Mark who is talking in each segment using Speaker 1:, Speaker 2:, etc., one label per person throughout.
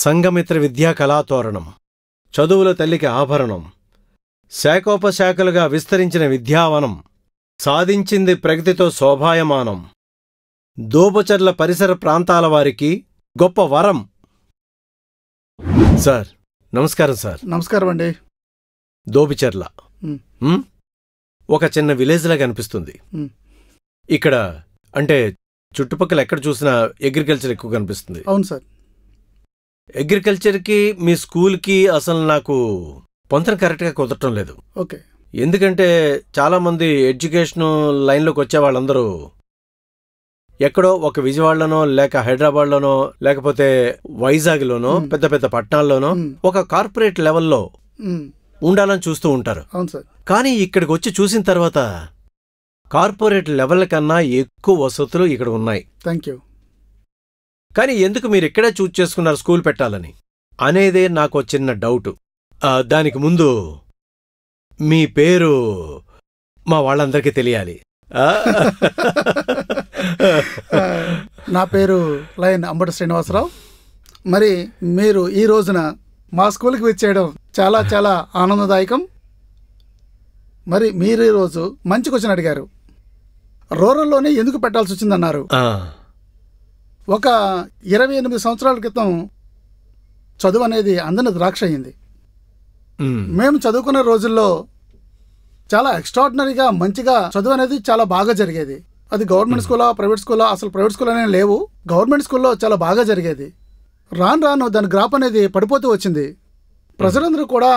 Speaker 1: సంఘమిత్ర విద్యా కళాతోరణం, చదువుల తల్లికి ఆభరణం, శాఖోపశాఖలుగా విస్తరించిన విద్యావనం, సాధించింది ప్రగతితో శోభాయమానం, దోబచర్ల పరిసర ప్రాంతాల వారికి గొప్ప వరం. సార్ నమస్కారం. సార్
Speaker 2: నమస్కారం అండి.
Speaker 1: దోబిచర్ల ఒక చిన్న విలేజ్లాగా అనిపిస్తుంది. ఇక్కడ అంటే చుట్టుపక్కల ఎక్కడ చూసినా అగ్రికల్చర్ ఎక్కువ కనిపిస్తుంది.
Speaker 2: అవును సార్.
Speaker 1: అగ్రికల్చర్కి మీ స్కూల్కి అసలు నాకు పొంతన కరెక్ట్గా కుదరటం లేదు.
Speaker 2: ఓకే.
Speaker 1: ఎందుకంటే చాలామంది ఎడ్యుకేషన్ లైన్లోకి వచ్చే వాళ్ళందరూ ఎక్కడో ఒక విజయవాడలోనో లేక హైదరాబాద్లోనో లేకపోతే వైజాగ్లోనో పెద్ద పెద్ద పట్టణాల్లోనో ఒక కార్పొరేట్ లెవెల్లో ఉండాలని చూస్తూ ఉంటారు.
Speaker 2: అవును సార్.
Speaker 1: కానీ ఇక్కడికి వచ్చి చూసిన తర్వాత కార్పొరేట్ లెవెల్ కన్నా ఎక్కువ వసతులు ఇక్కడ ఉన్నాయి.
Speaker 2: Thank you.
Speaker 1: కానీ ఎందుకు మీరు ఇక్కడే చూజ్ చేసుకున్నారు స్కూల్ పెట్టాలని అనేదే నాకు చిన్న డౌటు. దానికి ముందు మీ పేరు మా వాళ్ళందరికీ తెలియాలి.
Speaker 2: నా పేరు లయన్ అంబటి శ్రీనివాసరావు. మరి మీరు ఈ రోజున మా స్కూల్కి విచ్చేయడం చాలా చాలా ఆనందదాయకం. మరి మీరు ఈరోజు మంచి క్వశ్చన్ అడిగారు. రూరల్లోనే ఎందుకు పెట్టాల్సి వచ్చిందన్నారు. ఒక 28 సంవత్సరాల క్రితం చదువు అనేది అందరిని ద్రాక్ష అయింది. మేము చదువుకునే రోజుల్లో చాలా ఎక్స్ట్రాడినరీగా మంచిగా చదువు అనేది చాలా బాగా జరిగేది. అది గవర్నమెంట్ స్కూలా ప్రైవేట్ స్కూలా, అసలు ప్రైవేట్ స్కూల్ అనే లేవు. గవర్నమెంట్ స్కూల్లో చాలా బాగా జరిగేది. రాను రాను దాని గ్రాఫ్ అనేది పడిపోతూ వచ్చింది. ప్రజలందరూ కూడా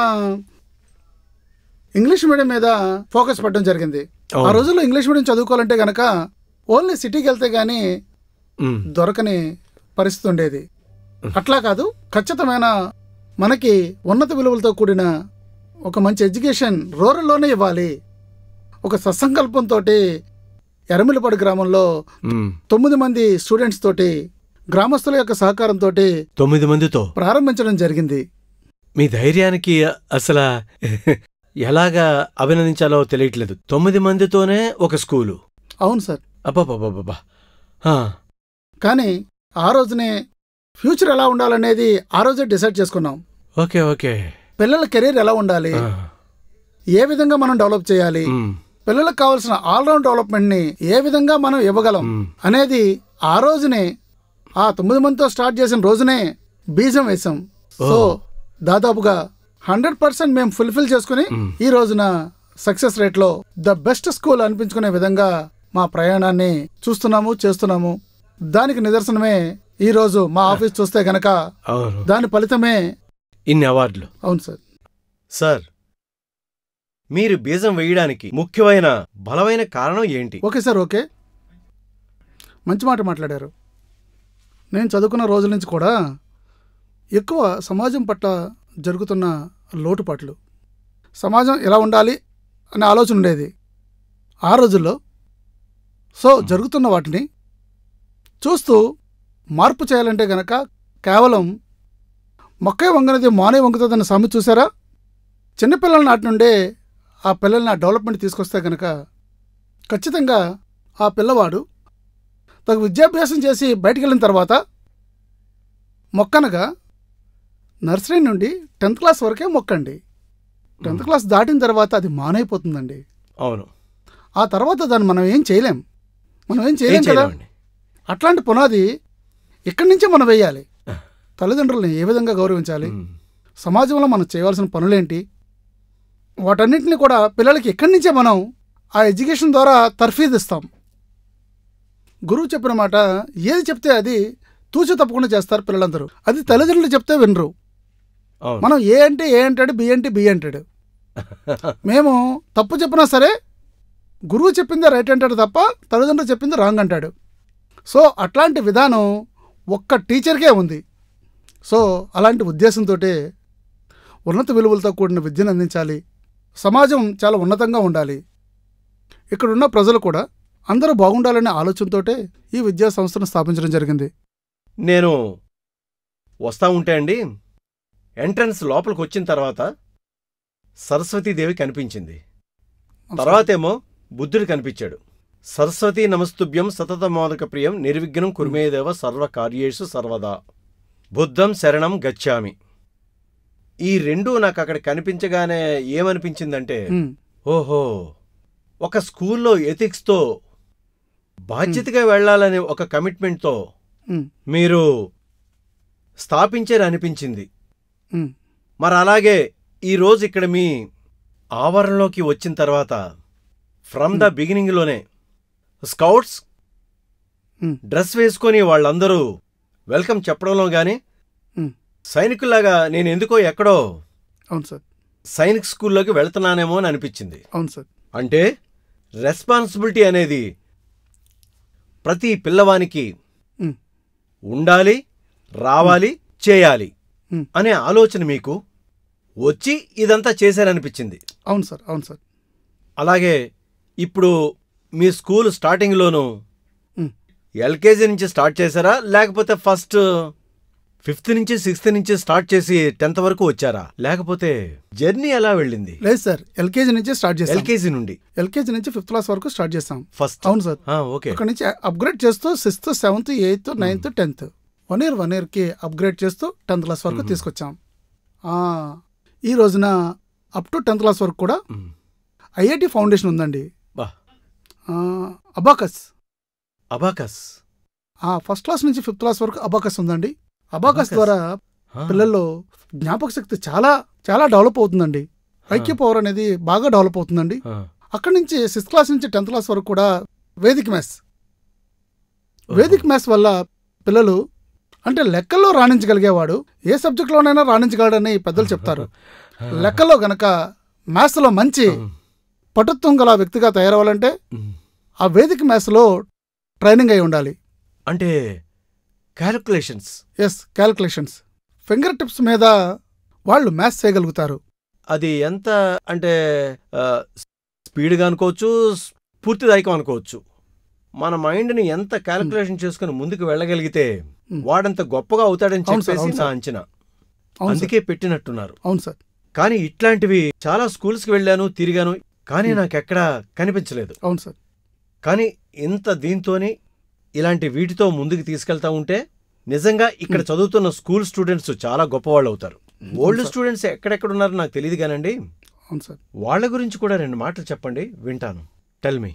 Speaker 2: ఇంగ్లీష్ మీడియం మీద ఫోకస్ పెట్టడం జరిగింది. ఆ రోజుల్లో ఇంగ్లీష్ మీడియం చదువుకోవాలంటే గనక ఓన్లీ సిటీకి వెళ్తే గానీ దొరకని పరిస్థితి ఉండేది. అట్లా కాదు, ఖచ్చితమైన మనకి ఉన్నత విలువలతో కూడిన ఒక మంచి ఎడ్యుకేషన్ రూరల్లోనే ఇవ్వాలి. ఒక సత్సంకల్పంతో ఎర్రమిల్లిపాడు గ్రామంలో 9 మంది స్టూడెంట్స్ తోటి గ్రామస్తుల యొక్క సహకారంతో
Speaker 1: 9 మందితో
Speaker 2: ప్రారంభించడం జరిగింది.
Speaker 1: మీ ధైర్యానికి అసలు ఎలాగా అభినందించాలో తెలియట్లేదు. 9 మందితోనే ఒక స్కూలు.
Speaker 2: అవును సార్.
Speaker 1: అబ్బాబాబాబా.
Speaker 2: కానీ ఆ రోజునే ఫ్యూచర్ ఎలా ఉండాలనేది ఆ రోజే డిసైడ్ చేసుకున్నాం.
Speaker 1: Okay okay.
Speaker 2: పిల్లల కెరీర్ ఎలా ఉండాలి, ఏ విధంగా మనం డెవలప్ చేయాలి, పిల్లలకు కావాల్సిన ఆల్రౌండ్ డెవలప్మెంట్ని ఏ విధంగా మనం ఇవ్వగలం అనేది ఆ రోజునే, ఆ 9 మందితో స్టార్ట్ చేసిన రోజునే బీజం వేసాం. సో దాదాపుగా 100% మేము ఫుల్ఫిల్ చేసుకుని ఈ రోజున సక్సెస్ రేట్లో ద బెస్ట్ స్కూల్ అనిపించుకునే విధంగా మా ప్రయాణాన్ని చూస్తున్నాము, చేస్తున్నాము. దానికి నిదర్శనమే ఈ రోజు మా ఆఫీస్ చూస్తే గనక దాని ఫలితమే
Speaker 1: ఇన్ని అవార్డులు.
Speaker 2: అవును సార్.
Speaker 1: సార్, మీరు బీజం వేయడానికి ముఖ్యమైన బలమైన కారణం ఏంటి?
Speaker 2: Okay sir. ఓకే, మంచి మాట మాట్లాడారు. నేను చదువుకున్న రోజుల నుంచి కూడా ఎక్కువ సమాజం పట్ల జరుగుతున్న లోటుపాట్లు, సమాజం ఎలా ఉండాలి అనే ఆలోచన ఉండేది ఆ రోజుల్లో. సో జరుగుతున్న వాటిని చూస్తూ మార్పు చేయాలంటే గనక కేవలం మొక్కే వంగనది మానే వంగుతుందన్న సామెత చూసారా? చిన్నపిల్లల నాటి నుండే ఆ పిల్లల్ని ఆ డెవలప్మెంట్ తీసుకొస్తే గనక ఖచ్చితంగా ఆ పిల్లవాడు తగు విద్యాభ్యాసం చేసి బయటికి వెళ్ళిన తర్వాత మొక్కనగా నర్సరీ నుండి 10th క్లాస్ వరకే మొక్కండి. 10th క్లాస్ దాటిన తర్వాత అది మానైపోతుందండి.
Speaker 1: అవును.
Speaker 2: ఆ తర్వాత దాన్ని మనం ఏం చేయలేం
Speaker 1: ఏం
Speaker 2: కదా.
Speaker 1: చేయలేమండి.
Speaker 2: అట్లాంటి పునాది ఇక్కడి నుంచే మనం వేయాలి. తల్లిదండ్రులని ఏ విధంగా గౌరవించాలి, సమాజంలో మనం చేయవలసిన పనులేంటి, వాటన్నింటినీ కూడా పిల్లలకి ఎక్కడి నుంచే మనం ఆ ఎడ్యుకేషన్ ద్వారా తర్ఫీదిస్తాం. గురువు చెప్పిన మాట ఏది చెప్తే అది తూచ తప్పకుండా చేస్తారు పిల్లలందరూ. అది తల్లిదండ్రులు చెప్తే వినరు.
Speaker 1: అవును.
Speaker 2: మనం ఏ అంటే ఏ అంటాడు, బి అంటే బి అంటాడు. మేము తప్పు చెప్పినా సరే గురువు చెప్పిందే రైట్ అంటాడు తప్ప తల్లిదండ్రులు చెప్పింది రాంగ్ అంటాడు. సో అట్లాంటి విధానం ఒక్క టీచర్కే ఉంది. సో అలాంటి ఉద్దేశంతో ఉన్నత విలువలతో కూడిన విద్యను అందించాలి. సమాజం చాలా ఉన్నతంగా ఉండాలి. ఇక్కడున్న ప్రజలు కూడా అందరూ బాగుండాలనే ఆలోచనతోటే ఈ విద్యా సంస్థను స్థాపించడం జరిగింది.
Speaker 1: నేను వస్తా ఉంటే అండి, ఎంట్రన్స్ లోపలికి వచ్చిన తర్వాత సరస్వతీదేవి కనిపించింది. తర్వాతేమో బుద్ధుడు కనిపించాడు. సరస్వతీ నమస్తుభ్యం సతతమోదక ప్రియం నిర్విఘ్నం కుర్మేదేవ సర్వకార్యేషు సర్వదా బుద్ధం శరణం గచ్చామి. ఈ రెండూ నాకు అక్కడ కనిపించగానే ఏమనిపించిందంటే, ఓహో, ఒక స్కూల్లో ఎథిక్స్తో బాధ్యతగా వెళ్లాలనే ఒక కమిట్మెంట్తో మీరు స్థాపించారనిపించింది. మరి అలాగే ఈరోజు ఇక్కడ మీ ఆవరణలోకి వచ్చిన తర్వాత ఫ్రమ్ ద బిగినింగ్లోనే స్కౌట్స్ డ్రెస్ వేసుకొని వాళ్ళందరూ వెల్కమ్ చెప్పడంలో గాని, సైనికుల్లాగా నేను ఎందుకో ఎక్కడో
Speaker 2: అవును సార్
Speaker 1: సైనిక్ స్కూల్లోకి వెళ్తున్నానేమో అని అనిపించింది.
Speaker 2: అవును సార్.
Speaker 1: అంటే రెస్పాన్సిబిలిటీ అనేది ప్రతి పిల్లవానికి ఉండాలి, రావాలి, చేయాలి అనే ఆలోచన మీకు వచ్చి ఇదంతా చేశారనిపించింది.
Speaker 2: అవును సార్. అవును సార్.
Speaker 1: అలాగే ఇప్పుడు మీ స్కూల్ స్టార్టింగ్లోనూ ఎల్కేజీ నుంచి స్టార్ట్ చేశారా, లేకపోతే ఫస్ట్ 5th నుంచి 6th నుంచి స్టార్ట్ చేసి 10th వరకు వచ్చారా, లేకపోతే జర్నీ ఎలా వెళ్ళింది?
Speaker 2: లేదు సార్, ఎల్కేజీ నుంచి స్టార్ట్ చేస్తాం.
Speaker 1: ఎల్కేజీ నుండి
Speaker 2: ఎల్కేజీ నుంచి 5th క్లాస్ వరకు స్టార్ట్ చేస్తాం
Speaker 1: ఫస్ట్.
Speaker 2: అవును సార్.
Speaker 1: ఓకే.
Speaker 2: అక్కడ నుంచి అప్గ్రేడ్ చేస్తూ 6th, 7th, 8th, 9th, 10th 1 ఇయర్కి అప్గ్రేడ్ చేస్తూ 10th క్లాస్ వరకు తీసుకొచ్చాం. ఈ రోజున అప్ టు 10th క్లాస్ వరకు కూడా ఐఐటి ఫౌండేషన్ ఉందండి. అబాకస్ ఫస్ట్ క్లాస్ నుంచి 5th క్లాస్ వరకు అబాకస్ ఉందండి. అబాకస్ ద్వారా పిల్లల్లో జ్ఞాపక శక్తి చాలా చాలా డెవలప్ అవుతుందండి. ఐక్యూ పవర్ అనేది బాగా డెవలప్ అవుతుందండి. అక్కడి నుంచి 6th క్లాస్ నుంచి 10th క్లాస్ వరకు కూడా వేదిక్ మ్యాథ్స్ వల్ల పిల్లలు అంటే లెక్కల్లో రాణించగలిగేవాడు ఏ సబ్జెక్ట్లోనైనా రాణించగలడని పెద్దలు చెప్తారు. లెక్కల్లో గనక మ్యాథ్స్లో మంచి పటుత్వం గల వ్యక్తిగా తయారవ్వాలంటే ఆ వేదిక్ మ్యాథ్స్లో ట్రైనింగ్ అయి ఉండాలి.
Speaker 1: అంటే calculations.
Speaker 2: Yes, calculations. Finger tips మీద వాళ్ళు మ్యాథ్స్ చేయగలుగుతారు.
Speaker 1: అది ఎంత అంటే స్పీడ్గా అనుకోవచ్చు, స్ఫూర్తిదాయకం అనుకోవచ్చు. మన మైండ్ని ఎంత క్యాలిక్యులేషన్ చేసుకుని ముందుకు వెళ్ళగలిగితే వాడంత గొప్పగా అవుతాడని చెప్పేసి నా అంచనా. అందుకే పెట్టినట్టున్నారు.
Speaker 2: అవును సార్.
Speaker 1: కానీ ఇట్లాంటివి చాలా స్కూల్స్కి వెళ్ళాను, తిరిగాను, కానీ నాకెక్కడా కనిపించలేదు.
Speaker 2: అవును సార్.
Speaker 1: కానీ ఇంత దీంతోని ఇలాంటి వీటితో ముందుకు తీసుకెళ్తా ఉంటే నిజంగా ఇక్కడ చదువుతున్న స్కూల్ స్టూడెంట్స్ చాలా గొప్పవాళ్ళు అవుతారు. ఓల్డ్ స్టూడెంట్స్ ఎక్కడెక్కడున్నారో నాకు తెలియదు కానండి.
Speaker 2: అవును సార్.
Speaker 1: వాళ్ళ గురించి కూడా 2 మాటలు చెప్పండి, వింటాను. టెల్ మీ,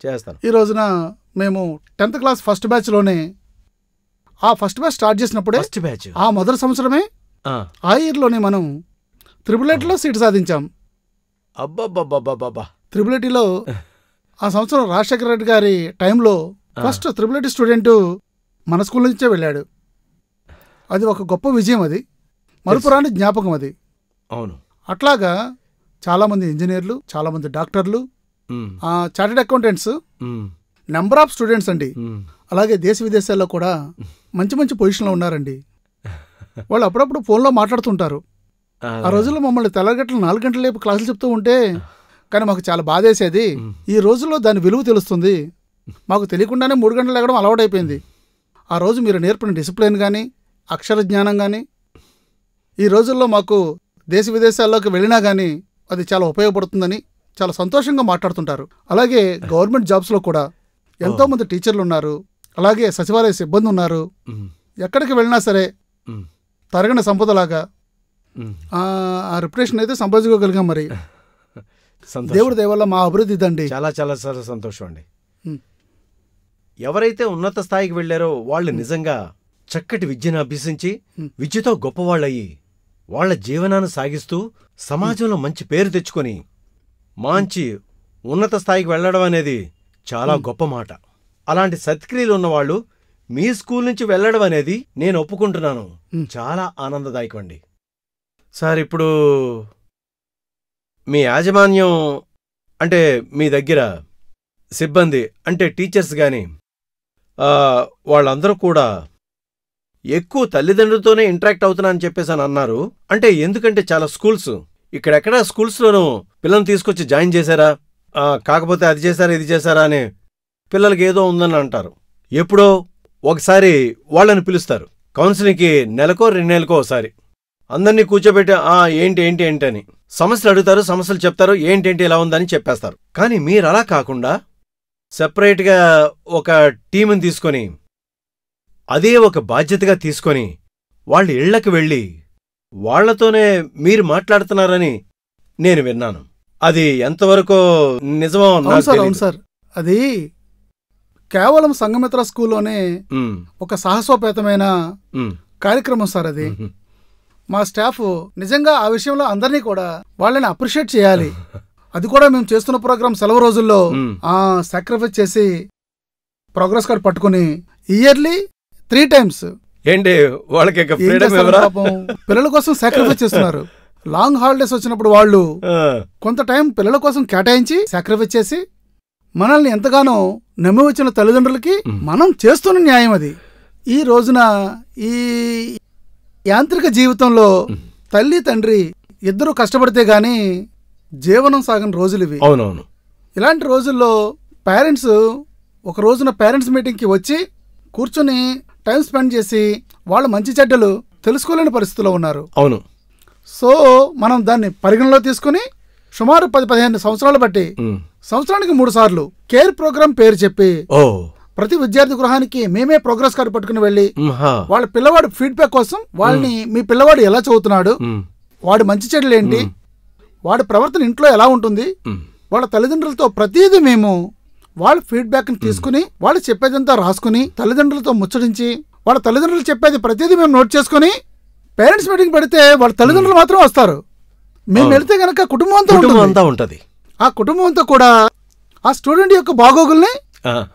Speaker 1: చేస్తాను.
Speaker 2: ఈ రోజున మేము 10th క్లాస్ ఫస్ట్ బ్యాచ్లోనే ఫస్ట్ బ్యాచ్ స్టార్ట్ చేసినప్పుడే
Speaker 1: ఫస్ట్ బ్యాచ్
Speaker 2: మొదటి సంవత్సరమే ఆ ఇయర్లోనే మనం త్రిబుల్ సీట్ సాధించాం.
Speaker 1: అబ్బబ్బబ్బబ్బబ్బా.
Speaker 2: త్రిబుల్ ఆ సంవత్సరం రాజశేఖర రెడ్డి గారి టైంలో ఫస్ట్ త్రిబుల్ స్టూడెంట్ మన స్కూల్ నుంచే వెళ్ళాడు. అది ఒక గొప్ప విజయం, అది మరుపురాని జ్ఞాపకం అది.
Speaker 1: అవును.
Speaker 2: అట్లాగా చాలామంది ఇంజనీర్లు, చాలామంది డాక్టర్లు, chartered accountants, number of students అండి. అలాగే దేశ విదేశాల్లో కూడా మంచి మంచి పొజిషన్లో ఉన్నారండి. వాళ్ళు అప్పుడప్పుడు ఫోన్లో మాట్లాడుతుంటారు. ఆ రోజుల్లో మమ్మల్ని తెల్లగంటలు 4 గంటల లేపు క్లాసులు చెప్తూ ఉంటే కానీ మాకు చాలా బాధేసేది. ఈ రోజుల్లో దాని విలువ తెలుస్తుంది. మాకు తెలియకుండానే 3 గంటలు లేగడం అలవాటైపోయింది. ఆ రోజు మీరు నేర్పిన డిసిప్లిన్ కానీ, అక్షర జ్ఞానం కానీ ఈ రోజుల్లో మాకు దేశ విదేశాల్లోకి వెళ్ళినా కానీ అది చాలా ఉపయోగపడుతుందని చాలా సంతోషంగా మాట్లాడుతుంటారు. అలాగే గవర్నమెంట్ జాబ్స్లో కూడా ఎంతోమంది టీచర్లు ఉన్నారు, అలాగే సచివాలయ సిబ్బంది ఉన్నారు. ఎక్కడికి వెళ్ళినా సరే తరగని సంపదలాగా ఆ రెప్యుటేషన్ అయితే సంపాదించుకోగలిగాం. మరి
Speaker 1: సంతోషం.
Speaker 2: దేవుడి దయ వల్ల మా అభివృద్ధి ఇదండి.
Speaker 1: చాలా చాలా చాలా సంతోషం అండి.
Speaker 2: ఉమ్,
Speaker 1: ఎవరైతే ఉన్నత స్థాయికి వెళ్ళారో వాళ్ళు నిజంగా చక్కటి విద్యను అభ్యసించి విద్యతో గొప్పవాళ్ళయ్యి వాళ్ళ జీవనాన్ని సాగిస్తూ సమాజంలో మంచి పేరు తెచ్చుకొని మంచి ఉన్నత స్థాయికి వెళ్ళడం అనేది చాలా గొప్ప మాట. అలాంటి సత్క్రియలు ఉన్నవాళ్ళు మీ స్కూల్ నుంచి వెళ్ళడం అనేది నేను ఒప్పుకుంటున్నాను. చాలా ఆనందదాయకం అండి. సార్, ఇప్పుడు మీ యాజమాన్యం అంటే మీ దగ్గర సిబ్బంది అంటే టీచర్స్ గాని వాళ్ళందరూ కూడా ఎక్కువ తల్లిదండ్రులతోనే ఇంటరాక్ట్ అవుతున్నా అని చెప్పేసి అని అన్నారు. అంటే ఎందుకంటే చాలా స్కూల్స్ ఇక్కడెక్కడ స్కూల్స్లోనూ పిల్లల్ని తీసుకొచ్చి జాయిన్ చేశారా, కాకపోతే అది చేశారా ఇది చేశారా అని పిల్లలకి ఏదో ఉందని అంటారు. ఎప్పుడో ఒకసారి వాళ్ళని పిలుస్తారు కౌన్సిలింగ్కి, నెలకో 2 నెలలకో ఒకసారి అందరినీ కూర్చోబెట్టి ఏంటి ఏంటి ఏంటి అని సమస్యలు అడుగుతారు, సమస్యలు చెప్తారు, ఏంటేంటి ఇలా ఉందని చెప్పేస్తారు. కానీ మీరు అలా కాకుండా సెపరేట్గా ఒక టీంని తీసుకొని అదే ఒక బాధ్యతగా తీసుకొని వాళ్ళ ఇళ్లకు వెళ్ళి వాళ్లతోనే మీరు మాట్లాడుతున్నారని నేను విన్నాను. అది ఎంతవరకు నిజమో నాకు తెలీదు.
Speaker 2: అవును సార్, అది కేవలం సంఘమిత్ర స్కూల్లోనే ఒక సాహసోపేతమైన కార్యక్రమం సార్. అది మా స్టాఫ్ నిజంగా ఆ విషయంలో అందరినీ కూడా వాళ్ళని అప్రిషియేట్ చేయాలి. అది కూడా మేము చేస్తున్న ప్రోగ్రాం సెలవు రోజుల్లో సాక్రిఫైస్ చేసి ప్రోగ్రెస్ కార్డ్ పట్టుకుని ఇయర్లీ 3 times
Speaker 1: ఏంటి వాళ్ళకి
Speaker 2: పిల్లల కోసం సాక్రిఫైస్ చేస్తున్నారు. లాంగ్ హాలిడేస్ వచ్చినప్పుడు వాళ్ళు కొంత టైం పిల్లల కోసం కేటాయించి సాక్రిఫైస్ చేసి మనల్ని ఎంతగానో నమ్మి వచ్చిన తల్లిదండ్రులకి మనం చేస్తున్న న్యాయం అది. ఈ రోజున ఈ యాంత్రిక జీవితంలో తల్లి తండ్రి ఇద్దరూ కష్టపడితే గాని జీవనం సాగని రోజులు ఇవి.
Speaker 1: అవునవును.
Speaker 2: ఇలాంటి రోజుల్లో పేరెంట్స్ ఒక రోజున పేరెంట్స్ మీటింగ్కి వచ్చి కూర్చుని టైం స్పెండ్ చేసి వాళ్ళ మంచి చెడ్డలు తెలుసుకోలేని పరిస్థితిలో ఉన్నారు.
Speaker 1: అవును.
Speaker 2: సో మనం దాన్ని పరిగణలో తీసుకుని సుమారు 10-15 సంవత్సరాలు బట్టి సంవత్సరానికి 3 సార్లు కేర్ ప్రోగ్రాం పేరు చెప్పి ప్రతి విద్యార్థి గృహానికి మేమే ప్రోగ్రెస్ కార్డు పట్టుకుని వెళ్ళి వాళ్ళ పిల్లవాడు ఫీడ్బ్యాక్ కోసం వాళ్ళని మీ పిల్లవాడు ఎలా చదువుతున్నాడు, వాడి మంచి చెడులు ఏంటి, వాడి ప్రవర్తన ఇంట్లో ఎలా ఉంటుంది, వాళ్ళ తల్లిదండ్రులతో ప్రతిదీ మేము వాళ్ళ ఫీడ్బ్యాక్ని తీసుకుని వాళ్ళు చెప్పేదంతా రాసుకుని తల్లిదండ్రులతో ముచ్చటించి వాళ్ళ తల్లిదండ్రులు చెప్పేది ప్రతిదీ మేము నోట్ చేసుకుని పేరెంట్స్ మీటింగ్ పెడితే వాళ్ళ తల్లిదండ్రులు మాత్రం వస్తారు. మేము వెళితే గనక కుటుంబం అంతా ఉంటుంది. ఆ కుటుంబం అంతా కూడా ఆ స్టూడెంట్ యొక్క బాగోగుల్ని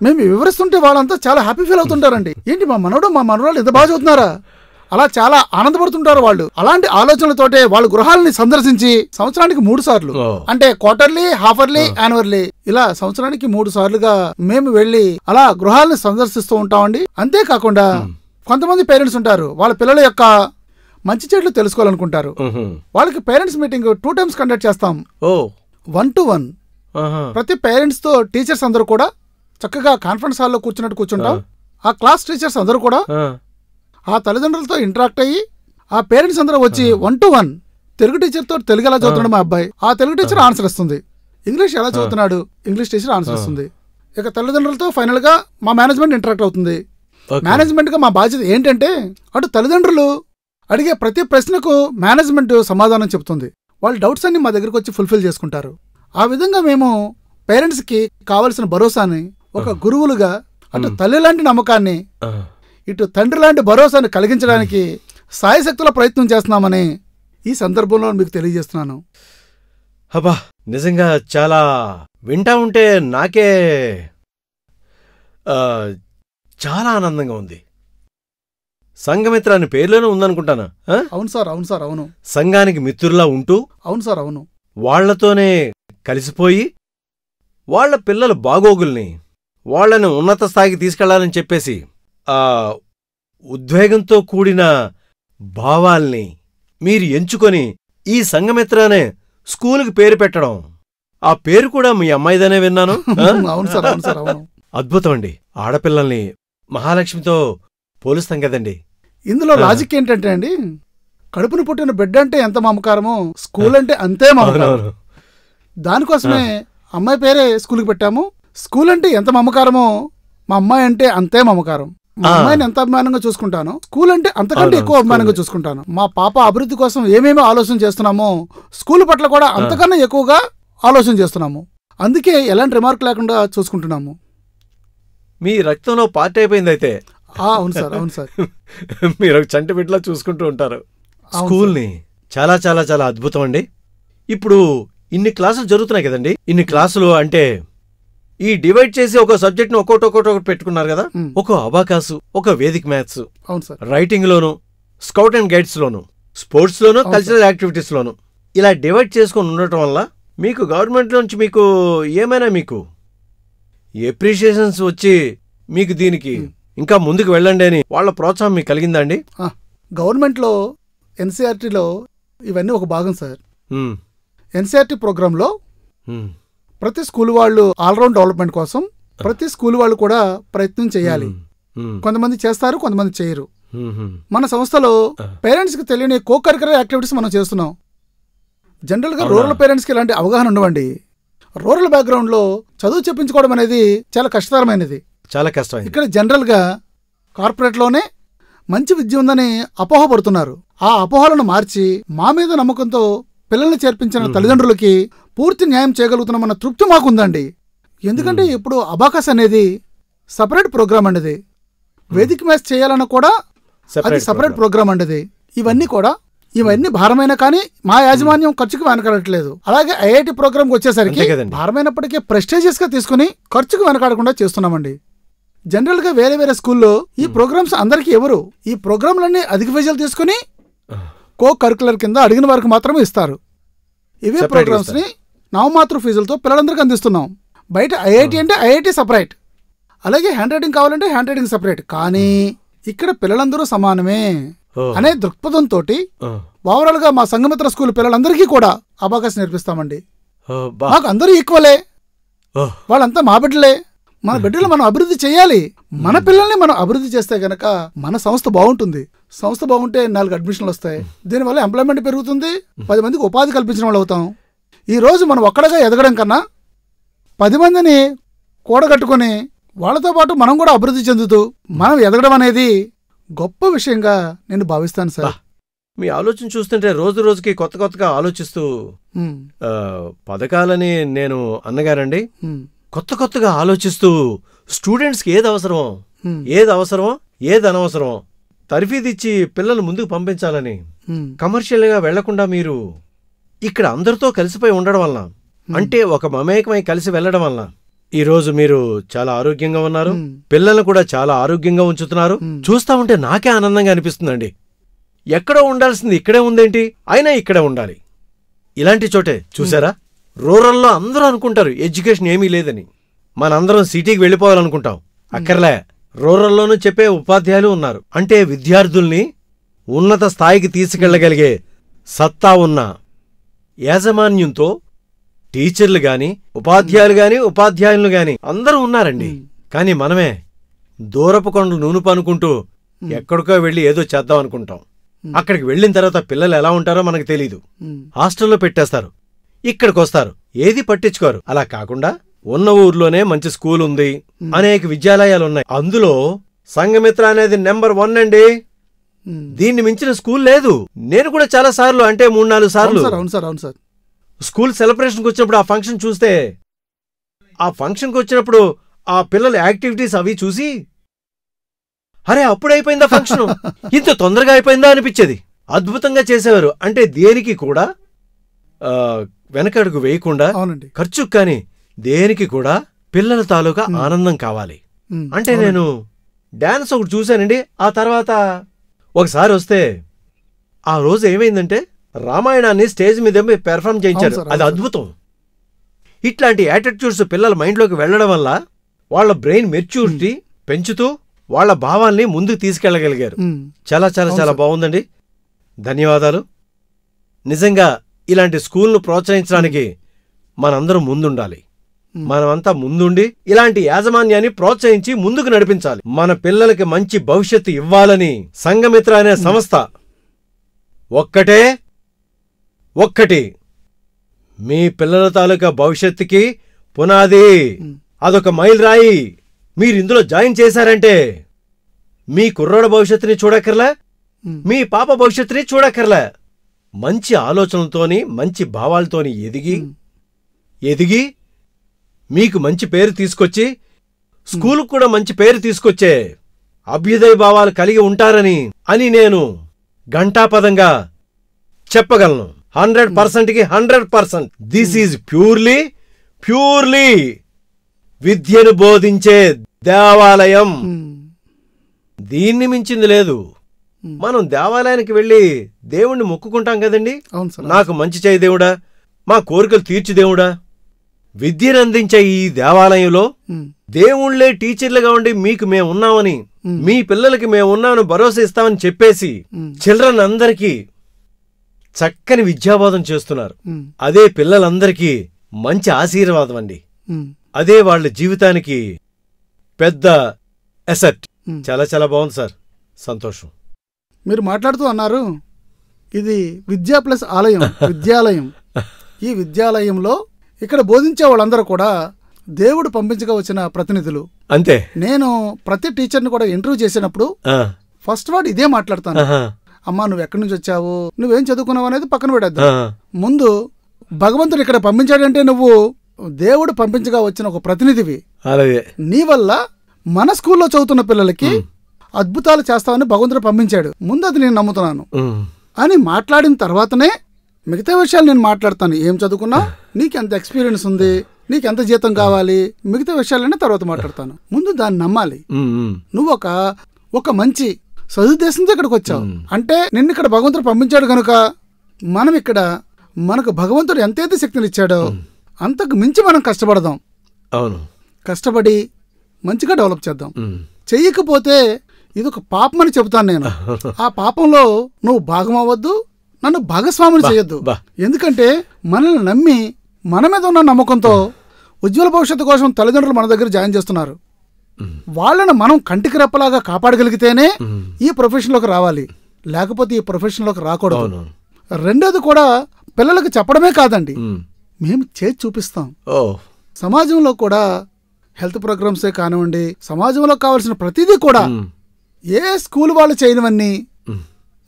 Speaker 2: మేము వివరిస్తుంటే వాళ్ళంతా చాలా హ్యాపీ ఫీల్ అవుతుంటారండి. ఏంటి మా మనవడు మా మనవరాలు ఎంత బాగా చదువుతున్నారా, అలా చాలా ఆనందపడుతుంటారు వాళ్ళు. అలాంటి ఆలోచనలతోటే వాళ్ళ గృహాలని సందర్శించి సంవత్సరానికి 3 సార్లు అంటే క్వార్టర్లీ, హాఫర్లీ, యాన్యువల్లీ ఇలా సంవత్సరానికి 3 సార్లుగా మేము వెళ్లి అలా గృహాలని సందర్శిస్తూ ఉంటామండి. అంతేకాకుండా కొంతమంది పేరెంట్స్ ఉంటారు వాళ్ళ పిల్లల యొక్క మంచి చెట్లు తెలుసుకోవాలనుకుంటారు. వాళ్ళకి పేరెంట్స్ మీటింగ్ 2 times కండక్ట్ చేస్తాం. 1-to-1 ప్రతి పేరెంట్స్ తో టీచర్స్ అందరూ కూడా చక్కగా కాన్ఫరెన్స్ హాల్లో కూర్చుంటాం. ఆ క్లాస్ టీచర్స్ అందరూ కూడా ఆ తల్లిదండ్రులతో ఇంటరాక్ట్ అయ్యి ఆ పేరెంట్స్ అందరూ వచ్చి 1-to-1 తెలుగు టీచర్ తో తెలుగు ఎలా చదువుతున్నాడు మా అబ్బాయి, ఆ తెలుగు టీచర్ ఆన్సర్ ఇస్తుంది. ఇంగ్లీష్ ఎలా చదువుతున్నాడు, ఇంగ్లీష్ టీచర్ ఆన్సర్ ఇస్తుంది. ఇక తల్లిదండ్రులతో ఫైనల్ గా మా మేనేజ్మెంట్ ఇంటరాక్ట్ అవుతుంది. మేనేజ్మెంట్ గా మా బాధ్యత ఏంటంటే అటు తల్లిదండ్రులు అడిగే ప్రతి ప్రశ్నకు మేనేజ్మెంట్ సమాధానం చెప్తుంది. వాళ్ళ డౌట్స్ అన్ని మా దగ్గరకు వచ్చి ఫుల్ఫిల్ చేసుకుంటారు. ఆ విధంగా మేము పేరెంట్స్ కి కావలసిన భరోసాని ఒక గురువులుగా అటు తల్లి లాంటి నమ్మకాన్ని ఇటు తండ్రి లాంటి భరోసాని కలిగించడానికి సాయశక్తుల ప్రయత్నం చేస్తున్నామని ఈ సందర్భంలో మీకు తెలియజేస్తున్నాను.
Speaker 1: అబ్బా, నిజంగా చాలా వింటా ఉంటే నాకే చాలా ఆనందంగా ఉంది. సంఘమిత్ర అని పేర్లోనే ఉందనుకుంటానా?
Speaker 2: అవును సార్, అవును సార్, అవును.
Speaker 1: సంఘానికి మిత్రులా ఉంటూ
Speaker 2: అవును సార్, అవును.
Speaker 1: వాళ్లతోనే కలిసిపోయి వాళ్ల పిల్లల బాగోగుల్ని వాళ్లను ఉన్నత స్థాయికి తీసుకెళ్లాలని చెప్పేసి ఆ ఉద్వేగంతో కూడిన భావాల్ని మీరు ఎంచుకొని ఈ సంఘమిత్ర అనే స్కూలుకి పేరు పెట్టడం, ఆ పేరు కూడా మీ అమ్మాయిదనే విన్నాను.
Speaker 2: అవును సార్, అవును సార్, అవును.
Speaker 1: అద్భుతం అండి. ఆడపిల్లల్ని మహాలక్ష్మితో పోలుస్తాం కదండి.
Speaker 2: ఇందులో లాజిక్ ఏంటంటే అండి, కడుపును పుట్టిన బిడ్డ అంటే ఎంత మమకారమో స్కూల్ అంటే అంతే మమకారం. దానికోసమే అమ్మాయి పేరే స్కూల్కి పెట్టాము. స్కూల్ అంటే ఎంత మమకారమో మా అమ్మాయి అంటే అంతే మమకారం. మా అమ్మాయిని ఎంత అభిమానంగా చూసుకుంటాను, స్కూల్ అంటే అంతకంటే ఎక్కువ అభిమానంగా చూసుకుంటాను. మా పాప అభివృద్ధి కోసం ఏమేమి ఆలోచన చేస్తున్నామో స్కూల్ పట్ల కూడా అంతకన్నా ఎక్కువగా ఆలోచన చేస్తున్నాము. అందుకే ఎలాంటి రిమార్క్ లేకుండా చూసుకుంటున్నాము.
Speaker 1: మీ రక్తంలో పార్ట్ అయిపోయిందైతే.
Speaker 2: అవును సార్, అవును సార్.
Speaker 1: మీరు ఒక చంటి బిడ్డలా చూసుకుంటూ ఉంటారు స్కూల్ని. చాలా చాలా చాలా అద్భుతం అండి. ఇప్పుడు ఇన్ని క్లాసులు జరుగుతున్నాయి కదండి. ఇన్ని క్లాసులు అంటే ఈ డివైడ్ చేసి ఒక సబ్జెక్ట్ని ఒక్కొక్కటి పెట్టుకున్నారు కదా. ఒక అబాకాసు, ఒక వేదిక్ మ్యాథ్స్,
Speaker 2: అవును సార్,
Speaker 1: రైటింగ్ లోను, స్కౌట్ అండ్ గైడ్స్ లోను, స్పోర్ట్స్ లోను, కల్చరల్ యాక్టివిటీస్ లోను ఇలా డివైడ్ చేసుకుని ఉండటం వల్ల మీకు గవర్నమెంట్ నుంచి మీకు ఏమైనా మీకు ఎప్రిషియేషన్స్ వచ్చి మీకు దీనికి ఇంకా ముందుకు వెళ్ళండి అని వాళ్ళ ప్రోత్సాహం మీకు కలిగిందండి?
Speaker 2: గవర్నమెంట్లో ఎన్సీఆర్టీలో ఇవన్నీ ఒక భాగం సార్. ఎన్సీఆర్టీ ప్రోగ్రాంలో ప్రతి స్కూల్ వాళ్ళు ఆల్రౌండ్ డెవలప్మెంట్ కోసం ప్రతి స్కూల్ వాళ్ళు కూడా ప్రయత్నం చేయాలి. కొంతమంది చేస్తారు, కొంతమంది చేయరు. మన సంస్థలో పేరెంట్స్ కి తెలియని కో కరికులర్ యాక్టివిటీస్ మనం చేస్తున్నాం. జనరల్ గా రూరల్ పేరెంట్స్ కి ఇలాంటి అవగాహన ఉండవండి. రూరల్ బ్యాక్గ్రౌండ్ లో చదువు చెప్పించుకోవడం అనేది చాలా కష్టతరమైనది, చాలా కష్టం. ఇక్కడ జనరల్ గా కార్పొరేట్ లోనే మంచి విద్య ఉందని అపోహపడుతున్నారు. ఆ అపోహలను మార్చి మా మీద నమ్మకంతో పిల్లల్ని చేర్పించిన తల్లిదండ్రులకి పూర్తి న్యాయం చేయగలుగుతున్నామన్న తృప్తి మాకుందండి. ఎందుకంటే ఇప్పుడు అబాకస్ అనేది సపరేట్ ప్రోగ్రామ్ అండి. వేదిక్ మ్యాథ్స్ చేయాలన్నా కూడా అది సపరేట్ ప్రోగ్రామ్ అండి. ఇవన్నీ భారమైన కానీ మా యాజమాన్యం ఖర్చుకు వెనకాడట్లేదు. అలాగే ఐఐటి ప్రోగ్రామ్కి వచ్చేసరికి భారమైనప్పటికీ ప్రెస్టీజియస్ గా తీసుకుని ఖర్చుకు వెనకాడకుండా చేస్తున్నామండి. జనరల్ గా వేరే వేరే స్కూల్లో ఈ ప్రోగ్రామ్స్ అందరికీ ఎవరు ఈ ప్రోగ్రాంలన్నీ అధిక ఫీజులు తీసుకుని కో కరికులర్ కింద అడిగిన వారికి మాత్రమే ఇస్తారు. ఇవే ప్రోగ్రామ్స్ ని నామమాత్ర ఫీజులతో పిల్లలందరికీ అందిస్తున్నాం. బయట ఐఐటి అంటే ఐఐటి సపరేట్, అలాగే హ్యాండ్ రైటింగ్ కావాలంటే హ్యాండ్ రైటింగ్ సపరేట్. కానీ ఇక్కడ పిల్లలందరూ సమానమే అనే దృక్పథంతో ఓవరాల్ గా మా సంఘమిత్ర స్కూల్ పిల్లలందరికీ కూడా అబాకస్ నేర్పిస్తామండి. మాకు అందరూ ఈక్వలే, వాళ్ళంతా మా బిడ్డలే. మన బిడ్డలు మనం అభివృద్ధి చేయాలి. మన పిల్లల్ని మనం అభివృద్ధి చేస్తే గనక మన సంస్థ బాగుంటుంది. సంస్థ బాగుంటే 4 అడ్మిషన్లు వస్తాయి. దీనివల్ల ఎంప్లాయ్మెంట్ పెరుగుతుంది, 10 మందికి ఉపాధి కల్పించిన వాళ్ళు అవుతాం. ఈ రోజు మనం ఒక్కడగా ఎదగడం కన్నా 10 మందిని కూడగట్టుకుని వాళ్ళతో పాటు మనం కూడా అభివృద్ధి చెందుతూ మనం ఎదగడం అనేది గొప్ప విషయంగా నేను భావిస్తాను సార్.
Speaker 1: మీ ఆలోచన చూస్తుంటే రోజు రోజుకి కొత్తగా ఆలోచిస్తూ పథకాలని నేను అన్నగారండి కొత్తగా ఆలోచిస్తూ స్టూడెంట్స్కి ఏది అవసరమో ఏది అనవసరమో తర్ఫీదిచ్చి పిల్లలు ముందుకు పంపించాలని కమర్షియల్గా వెళ్లకుండా మీరు ఇక్కడ అందరితో కలిసిపోయి ఉండడం వల్ల, అంటే ఒక మమేకమై కలిసి వెళ్లడం వల్ల ఈరోజు మీరు చాలా ఆరోగ్యంగా ఉన్నారు. పిల్లలను కూడా చాలా ఆరోగ్యంగా ఉంచుతున్నారు. చూస్తా ఉంటే నాకే ఆనందంగా అనిపిస్తుందండి. ఎక్కడో ఉండాల్సింది ఇక్కడే ఉందేంటి, అయినా ఇక్కడే ఉండాలి. ఇలాంటి చోటే చూసారా, రూరల్లో అందరూ అనుకుంటారు ఎడ్యుకేషన్ ఏమీ లేదని. మనందరం సిటీకి వెళ్ళిపోవాలనుకుంటాం. అక్కర్లే, రూరల్లోనూ చెప్పే ఉపాధ్యాయులు ఉన్నారు. అంటే విద్యార్థుల్ని ఉన్నత స్థాయికి తీసుకెళ్లగలిగే సత్తా ఉన్న యాజమాన్యంతో టీచర్లు గాని ఉపాధ్యాయులు గాని అందరూ ఉన్నారండి. కానీ మనమే దూరపు కొండలు నూనె అనుకుంటూ ఎక్కడికో వెళ్ళి ఏదో చేద్దాం అనుకుంటాం. అక్కడికి వెళ్ళిన తర్వాత పిల్లలు ఎలా ఉంటారో మనకు తెలీదు. హాస్టల్లో పెట్టేస్తారు, ఇక్కడికొస్తారు, ఏది పట్టించుకోరు. అలా కాకుండా ఉన్న ఊర్లోనే మంచి స్కూల్ ఉంది, అనేక విద్యాలయాలున్నాయి. అందులో సంఘమిత్ర అనేది నెంబర్ 1 అండి. దీన్ని మించిన స్కూల్ లేదు. నేను కూడా చాలా సార్లు, అంటే 3-4 సార్లు స్కూల్ సెలబ్రేషన్కి వచ్చినప్పుడు ఆ ఫంక్షన్ చూస్తే, ఆ ఫంక్షన్కి వచ్చినప్పుడు ఆ పిల్లల యాక్టివిటీస్ అవి చూసి, అరే అప్పుడైపోయిందా ఫంక్షన్, ఇంత తొందరగా అయిపోయిందా అనిపించేది. అద్భుతంగా చేసేవారు. అంటే దేనికి కూడా వెనకడుగు వేయకుండా, ఖర్చుకు కానీ దేనికి కూడా పిల్లల తాలూకా ఆనందం కావాలి. అంటే నేను డాన్స్ ఒకటి చూశానండి. ఆ తర్వాత ఒకసారి వస్తే ఆ రోజు ఏమైందంటే రామాయణాన్ని స్టేజ్ మీద పెర్ఫార్మ్ చేయించారు. అది అద్భుతం. ఇట్లాంటి యాటిట్యూడ్స్ పిల్లల మైండ్లోకి వెళ్లడం వల్ల వాళ్ళ బ్రెయిన్ మెచ్యూరిటీ పెంచుతూ వాళ్ళ భావాల్ని ముందుకు తీసుకెళ్లగలిగారు. చాలా చాలా చాలా బాగుందండి. ధన్యవాదాలు. నిజంగా ఇలాంటి స్కూల్ను ప్రోత్సహించడానికి మనందరం ముందుండాలి. మనమంతా ముందుండి ఇలాంటి యాజమాన్యాన్ని ప్రోత్సహించి ముందుకు నడిపించాలి. మన పిల్లలకి మంచి భవిష్యత్తు ఇవ్వాలని సంఘమిత్ర అనే సంస్థ ఒక్కటి మీ పిల్లల తాలూకా భవిష్యత్తుకి పునాది. అదొక మైల్ రాయి. మీరిందులో జాయిన్ చేశారంటే మీ కుర్రోడ భవిష్యత్తుని చూడక్కర్లే, మీ పాప భవిష్యత్తుని చూడక్కర్లే. మంచి ఆలోచనలతోని మంచి భావాలతోని ఎదిగి ఎదిగి మీకు మంచి పేరు తీసుకొచ్చి స్కూలుకు కూడా మంచి పేరు తీసుకొచ్చే అభ్యుదయ భావాలు కలిగి ఉంటారని నేను ఘంటాపదంగా చెప్పగలను. 100%కి 100%. దిస్ ఈజ్ ప్యూర్లీ విద్యను బోధించే దేవాలయం. దీన్ని మించింది లేదు. మనం దేవాలయానికి వెళ్ళి దేవుణ్ణి మొక్కుకుంటాం కదండి, నాకు మంచి చేయి దేవుడా, మా కోరికలు తీర్చి దేవుడా. విద్యను అందించే ఈ దేవాలయంలో దేవుళ్లే టీచర్లుగా ఉండి మీకు మేమున్నామని, మీ పిల్లలకి మేమున్నామని భరోసా ఇస్తామని చెప్పేసి చిల్డ్రన్ అందరికీ చక్కని విద్యాబోధన చేస్తున్నారు. అదే పిల్లలందరికీ మంచి ఆశీర్వాదం అండి. అదే వాళ్ళ జీవితానికి పెద్ద అసెట్. చాలా చాలా బాగుంది సార్, సంతోషం.
Speaker 2: మీరు మాట్లాడుతూ అన్నారు ఇది విద్యా ప్లస్ ఆలయం, విద్యాలయం. ఈ విద్యాలయంలో ఇక్కడ బోధించే వాళ్ళందరూ కూడా దేవుడు పంపించగా వచ్చిన ప్రతినిధులు.
Speaker 1: అంతే.
Speaker 2: నేను ప్రతి టీచర్ని కూడా ఇంటర్వ్యూ చేసినప్పుడు ఫస్ట్ వర్డ్ ఇదే మాట్లాడతాను. అమ్మా నువ్వు ఎక్కడి నుంచి వచ్చావు, నువ్వేం చదువుకున్నావు అనేది పక్కన పెట్టద్దు. ముందు భగవంతుడు ఇక్కడ పంపించాడంటే నువ్వు దేవుడు పంపించగా వచ్చిన ఒక ప్రతినిధివి. నీ వల్ల మన స్కూల్లో చదువుతున్న పిల్లలకి అద్భుతాలు చేస్తావని భగవంతుడు పంపించాడు, ముందు అది నేను నమ్ముతున్నాను అని మాట్లాడిన తర్వాతనే మిగతా విషయాలు నేను మాట్లాడతాను. ఏం చదువుకున్నా, నీకెంత ఎక్స్పీరియన్స్ ఉంది, నీకెంత జీతం కావాలి, మిగతా విషయాలనే తర్వాత మాట్లాడతాను. ముందు దాన్ని నమ్మాలి. నువ్వు ఒక మంచి సదుద్దేశంతో ఇక్కడికి వచ్చావు అంటే నిన్ను ఇక్కడ భగవంతుడు పంపించాడు కనుక మనం ఇక్కడ మనకు భగవంతుడు ఎంతైతే శక్తిని ఇచ్చాడో అంతకు మించి మనం కష్టపడదాం.
Speaker 1: అవును,
Speaker 2: కష్టపడి మంచిగా డెవలప్ చేద్దాం. చెయ్యకపోతే ఇది ఒక పాపం అని చెబుతాను నేను. ఆ పాపంలో నువ్వు భాగం అవ్వద్దు, నన్ను భాగస్వామిని చేయొద్దు. ఎందుకంటే మనల్ని నమ్మి మన మీద ఉన్న నమ్మకంతో ఉజ్వల భవిష్యత్తు కోసం తల్లిదండ్రులు మన దగ్గర జాయిన్ చేస్తున్నారు. వాళ్ళని మనం కంటికి రెప్పలాగా కాపాడగలిగితేనే ఈ ప్రొఫెషన్లోకి రావాలి, లేకపోతే ఈ ప్రొఫెషన్లోకి రాకూడదు. రెండోది కూడా పిల్లలకు చెప్పడమే కాదండి, మేము చేసి చూపిస్తాం. సమాజంలో కూడా హెల్త్ ప్రోగ్రామ్సే కానివ్వండి, సమాజంలో కావాల్సిన ప్రతిదీ కూడా ఏ స్కూల్ వాళ్ళు చేయనివన్నీ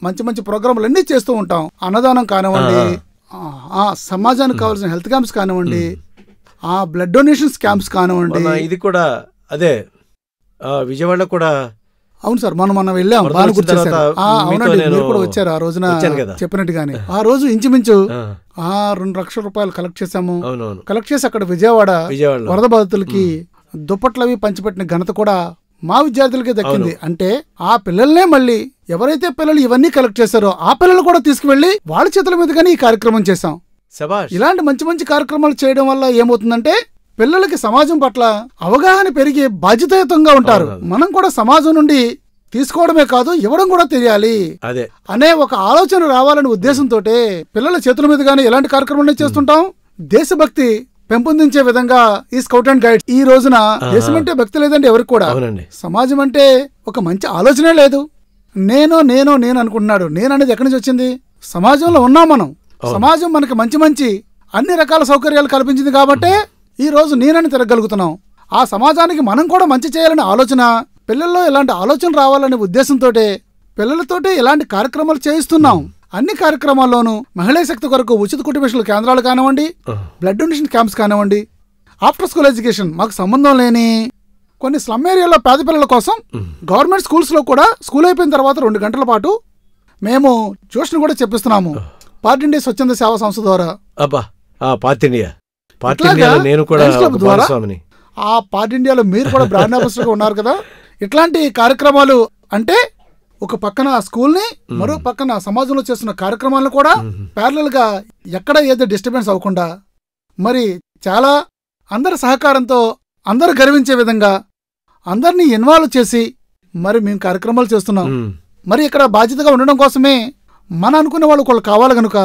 Speaker 2: మంచి మంచి ప్రోగ్రాంలు అన్నీ చేస్తూ ఉంటాం. అన్నదానం కానివ్వండి, సమాజానికి కావాల్సిన హెల్త్ క్యాంప్స్ కానివ్వండి, బ్లడ్ డొనేషన్స్ క్యాంప్స్ కానివ్వండి. ఇది కూడా
Speaker 1: అదే విజయవాడలో కూడా.
Speaker 2: అవును సార్, మనం వెళ్ళాం. అవునండి, మీరు కూడా వచ్చారు ఆ రోజున చెప్పినట్టుగానే. ఆ రోజు ఇంచుమించు 2 లక్షల రూపాయలు కలెక్ట్ చేశాము. కలెక్ట్ చేసి అక్కడ విజయవాడ వరద బాధితులకి దుప్పట్లవి పంచిపెట్టిన ఘనత కూడా మా విద్యార్థులకి దక్కింది. అంటే ఆ పిల్లల్నే మళ్ళీ ఎవరైతే పిల్లలు ఇవన్నీ కలెక్ట్ చేశారో ఆ పిల్లలు కూడా తీసుకువెళ్లి వాళ్ళ చేతుల మీదుగానే ఈ కార్యక్రమం చేశాం. ఇలాంటి మంచి మంచి కార్యక్రమాలు చేయడం వల్ల ఏమవుతుందంటే పిల్లలకి సమాజం పట్ల అవగాహన పెరిగి బాధ్యతాయుతంగా ఉంటారు. మనం కూడా సమాజం నుండి తీసుకోవడమే కాదు ఇవ్వడం కూడా తెలియాలి అనే ఒక ఆలోచన రావాలనే ఉద్దేశంతో పిల్లల చేతుల మీదుగానే ఎలాంటి కార్యక్రమాలు చేస్తుంటాం. దేశభక్తి పెంపొందించే విధంగా ఈ స్కౌట్ అండ్ గైడ్. ఈ రోజున దేశం అంటే భక్తి లేదండి ఎవరికి కూడా. సమాజం అంటే ఒక మంచి ఆలోచనే లేదు. నేను అనుకుంటున్నాడు. నేను అనేది ఎక్కడి నుంచి వచ్చింది? సమాజంలో ఉన్నాం మనం. సమాజం మనకి మంచి మంచి అన్ని రకాల సౌకర్యాలు కల్పించింది కాబట్టే ఈ రోజు నేనని తిరగలుగుతున్నాం. ఆ సమాజానికి మనం కూడా మంచి చేయాలనే ఆలోచన, పిల్లల్లో ఇలాంటి ఆలోచన రావాలనే ఉద్దేశంతో పిల్లలతోటి ఇలాంటి కార్యక్రమాలు చేయిస్తున్నాం. అన్ని కార్యక్రమాల్లోనూ మహిళా శక్తి కొరకు ఉచిత కుటుంబ కేంద్రాలు కానివ్వండి, బ్లడ్ డొనేషన్ క్యాంప్స్ కానివ్వండి, ఆఫ్టర్ స్కూల్ ఎడ్యుకేషన్ మాకు సంబంధం లేని కొన్ని స్లమ్ ఏరియాలో పేద పిల్లల కోసం గవర్నమెంట్ స్కూల్స్ లో కూడా స్కూల్ అయిపోయిన తర్వాత 2 గంటల పాటు మేము ట్యూషన్ కూడా చెప్పిస్తున్నాము పార్ట్ ఇండియా స్వచ్ఛంద సేవా సంస్థ ద్వారా. ఆ పార్ట్ ఇండియాలో మీరు కూడా బ్రాండ్ అంబాసిడర్ గా ఉన్నారు కదా. ఇట్లాంటి కార్యక్రమాలు అంటే ఒక పక్కన స్కూల్ని, మరో పక్కన సమాజంలో చేస్తున్న కార్యక్రమాలను కూడా ప్యారలల్ గా ఎక్కడ ఏదో డిస్టర్బెన్స్ అవ్వకుండా మరి చాలా అందరి సహకారంతో అందరు గర్వించే విధంగా అందరినీ ఇన్వాల్వ్ చేసి మరి మేము కార్యక్రమాలు చేస్తున్నాం. మరి ఇక్కడ బాధ్యతగా ఉండడం కోసమే మన అనుకునే వాళ్ళు ఒకళ్ళు కావాలి కనుక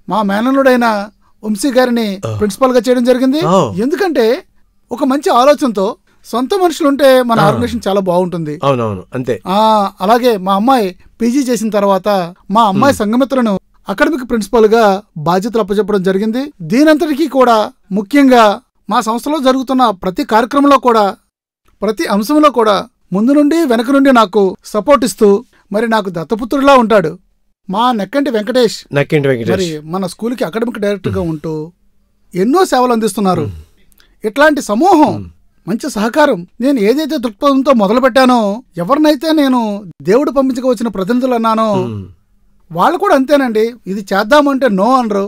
Speaker 2: మా మేనల్లుడైన వంశీ గారిని ప్రిన్సిపల్ గా చేయడం జరిగింది. ఎందుకంటే ఒక మంచి ఆలోచనతో సొంత మనుషులుంటే మన ఆర్గనైజేషన్ చాలా బాగుంటుంది.
Speaker 1: అవునవును, అంతే.
Speaker 2: అలాగే మా అమ్మాయి పీజీ చేసిన తర్వాత మా అమ్మాయి సంఘమిత్రను అకాడమిక్ ప్రిన్సిపల్ గా బాధ్యతలు అప్పచెప్పడం జరిగింది. దీనంతటికీ కూడా ముఖ్యంగా మా సంస్థలో జరుగుతున్న ప్రతి కార్యక్రమంలో కూడా, ప్రతి అంశంలో కూడా ముందు నుండి వెనక నుండి నాకు సపోర్ట్ ఇస్తూ మరి నాకు దత్తపుత్రుడిలా ఉంటాడు మా నెక్కంటి వెంకటేష్. మరి మన స్కూల్కి అకాడమిక్ డైరెక్టర్ గా ఉంటూ ఎన్నో సేవలు అందిస్తున్నారు. ఇట్లాంటి సమూహం, మంచి సహకారం. నేను ఏదైతే దృక్పథంతో మొదలుపెట్టానో, ఎవరినైతే నేను దేవుడు పంపించక వచ్చిన ప్రతినిధులు అన్నానో వాళ్ళు కూడా అంతేనండి. ఇది చేద్దామంటే నో అనరు,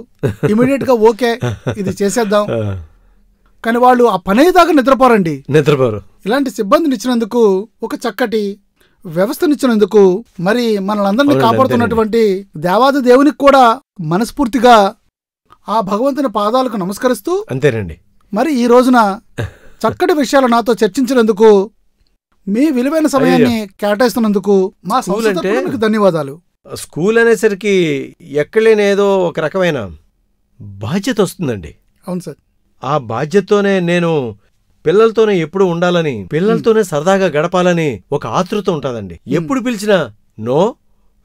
Speaker 2: ఇమీడియట్ గా ఓకే ఇది చేసేద్దాం. కానీ వాళ్ళు ఆ పని దాకా నిద్రపోరండి. ఇలాంటి సిబ్బందిని ఇచ్చినందుకు, ఒక చక్కటి వ్యవస్థనిచ్చినందుకు, మరి మనల్ని కాపాడుతున్నటువంటి దేవాది దేవునికి కూడా మనస్ఫూర్తిగా ఆ భగవంతుని పాదాలకు నమస్కరిస్తూ,
Speaker 1: అంతేనండి.
Speaker 2: మరి ఈ రోజున చక్కటి విషయాలు నాతో చర్చించినందుకు, మీ విలువైన సమయాన్ని కేటాయిస్తున్నందుకు మా సంస్థ తరపున మీకు ధన్యవాదాలు.
Speaker 1: స్కూల్ అనేసరికి ఎక్కడలేనేదో ఒక రకమైన బాధ్యత వస్తుందండి.
Speaker 2: అవును సార్.
Speaker 1: ఆ బాధ్యతతోనే నేను పిల్లలతోనే ఎప్పుడు ఉండాలని, పిల్లలతోనే సరదాగా గడపాలని ఒక ఆతృత ఉంటుందండి. ఎప్పుడు పిలిచినా నో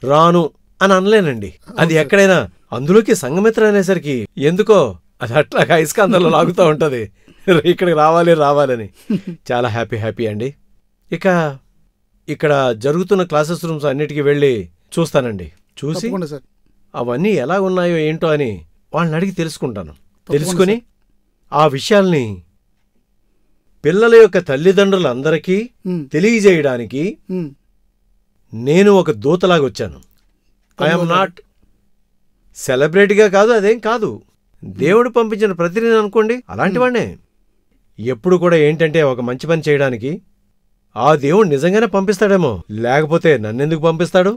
Speaker 1: రాను అని అనలేనండి. అది ఎక్కడైనా, అందులోకి సంఘమిత్ర అనేసరికి ఎందుకో అది అట్లాగా అయస్కాంతంలో లాగుతూ ఉంటది, ఇక్కడికి రావాలని. చాలా హ్యాపీ అండి. ఇక ఇక్కడ జరుగుతున్న క్లాసెస్ రూమ్స్ అన్నిటికీ వెళ్ళి చూస్తానండి. చూసి అవన్నీ ఎలా ఉన్నాయో ఏంటో అని వాళ్ళని అడిగి తెలుసుకుంటాను. తెలుసుకుని ఆ విషయాల్ని పిల్లల యొక్క తల్లిదండ్రులందరికీ తెలియజేయడానికి నేను ఒక దూతలాగొచ్చాను. ఐఎమ్ నాట్ సెలబ్రిటీగా కాదు, అదేం కాదు, దేవుడు పంపించిన ప్రతినిధి అనుకోండి, అలాంటి వాడినే. ఎప్పుడు కూడా ఏంటంటే ఒక మంచి పని చేయడానికి ఆ దేవుడు నిజంగానే పంపిస్తాడేమో, లేకపోతే నన్నెందుకు పంపిస్తాడు?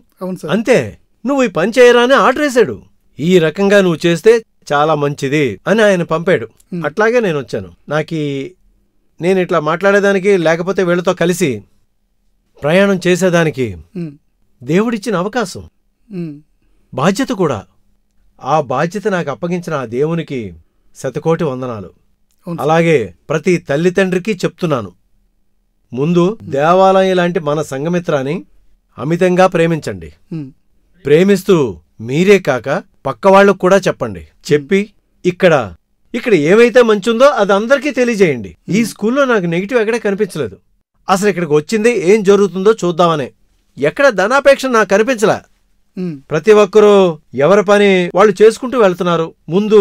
Speaker 1: అంతే, నువ్వు ఈ పని చేయరా అని ఆర్డర్ వేశాడు. ఈ రకంగా నువ్వు చేస్తే చాలా మంచిది అని ఆయన పంపాడు. అట్లాగే నేను వచ్చాను. నేను ఇట్లా మాట్లాడేదానికి, లేకపోతే వీళ్ళతో కలిసి ప్రయాణం చేసేదానికి దేవుడిచ్చిన అవకాశం, బాధ్యత కూడా. ఆ బాధ్యత నాకు అప్పగించిన ఆ దేవునికి శతకోటి వందనాలు. అలాగే ప్రతి తల్లిదండ్రికి చెప్తున్నాను, ముందు దేవాలయం లాంటి మన సంఘమిత్రాన్ని అమితంగా ప్రేమించండి. ప్రేమిస్తూ మీరే కాక పక్కవాళ్లకు కూడా చెప్పండి. చెప్పి ఇక్కడ ఏమైతే మంచుందో అది అందరికీ తెలియజేయండి. ఈ స్కూల్లో నాకు నెగిటివ్ ఎక్కడే కనిపించలేదు. అసలు ఇక్కడికి వచ్చింది ఏం జరుగుతుందో చూద్దామనే, ఎక్కడ ధనాపేక్ష నాకు కనిపించలే. ప్రతి ఒక్కరూ ఎవరి పని వాళ్ళు చేసుకుంటూ వెళ్తున్నారు. ముందు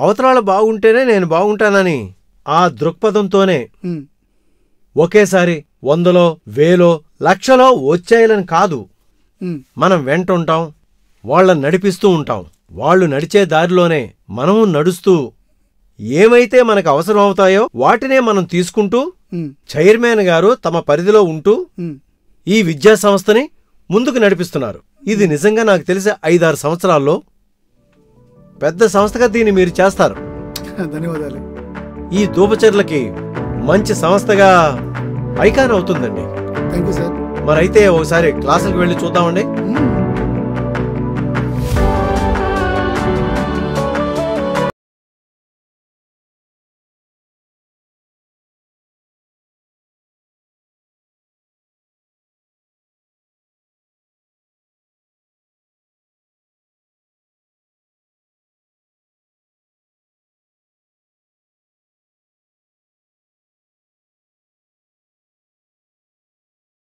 Speaker 1: అవతరాలు బాగుంటేనే నేను బాగుంటానని ఆ దృక్పథంతోనే ఒకేసారి 100లో 1000లో 1,00,000లో వచ్చేయాలని కాదు, మనం వెంటుంటాం, వాళ్ళని నడిపిస్తూ ఉంటాం. వాళ్ళు నడిచే దారిలోనే మనము నడుస్తూ ఏమైతే మనకు అవసరం అవుతాయో వాటినే మనం తీసుకుంటూ, చైర్మన్ గారు తమ పరిధిలో ఉంటూ ఈ విద్యా సంస్థని ముందుకు నడిపిస్తున్నారు. ఇది నిజంగా నాకు తెలిసే 5-6 సంవత్సరాల్లో పెద్ద సంస్థగా దీన్ని మీరు చేస్తారు.
Speaker 2: ధన్యవాదాలు.
Speaker 1: ఈ దూపచర్లకి మంచి సంస్థగా ఐకాన్ అవుతుందండి.
Speaker 2: Thank you sir.
Speaker 1: మరైతే ఒకసారి క్లాసులకు వెళ్ళి చూద్దామండి.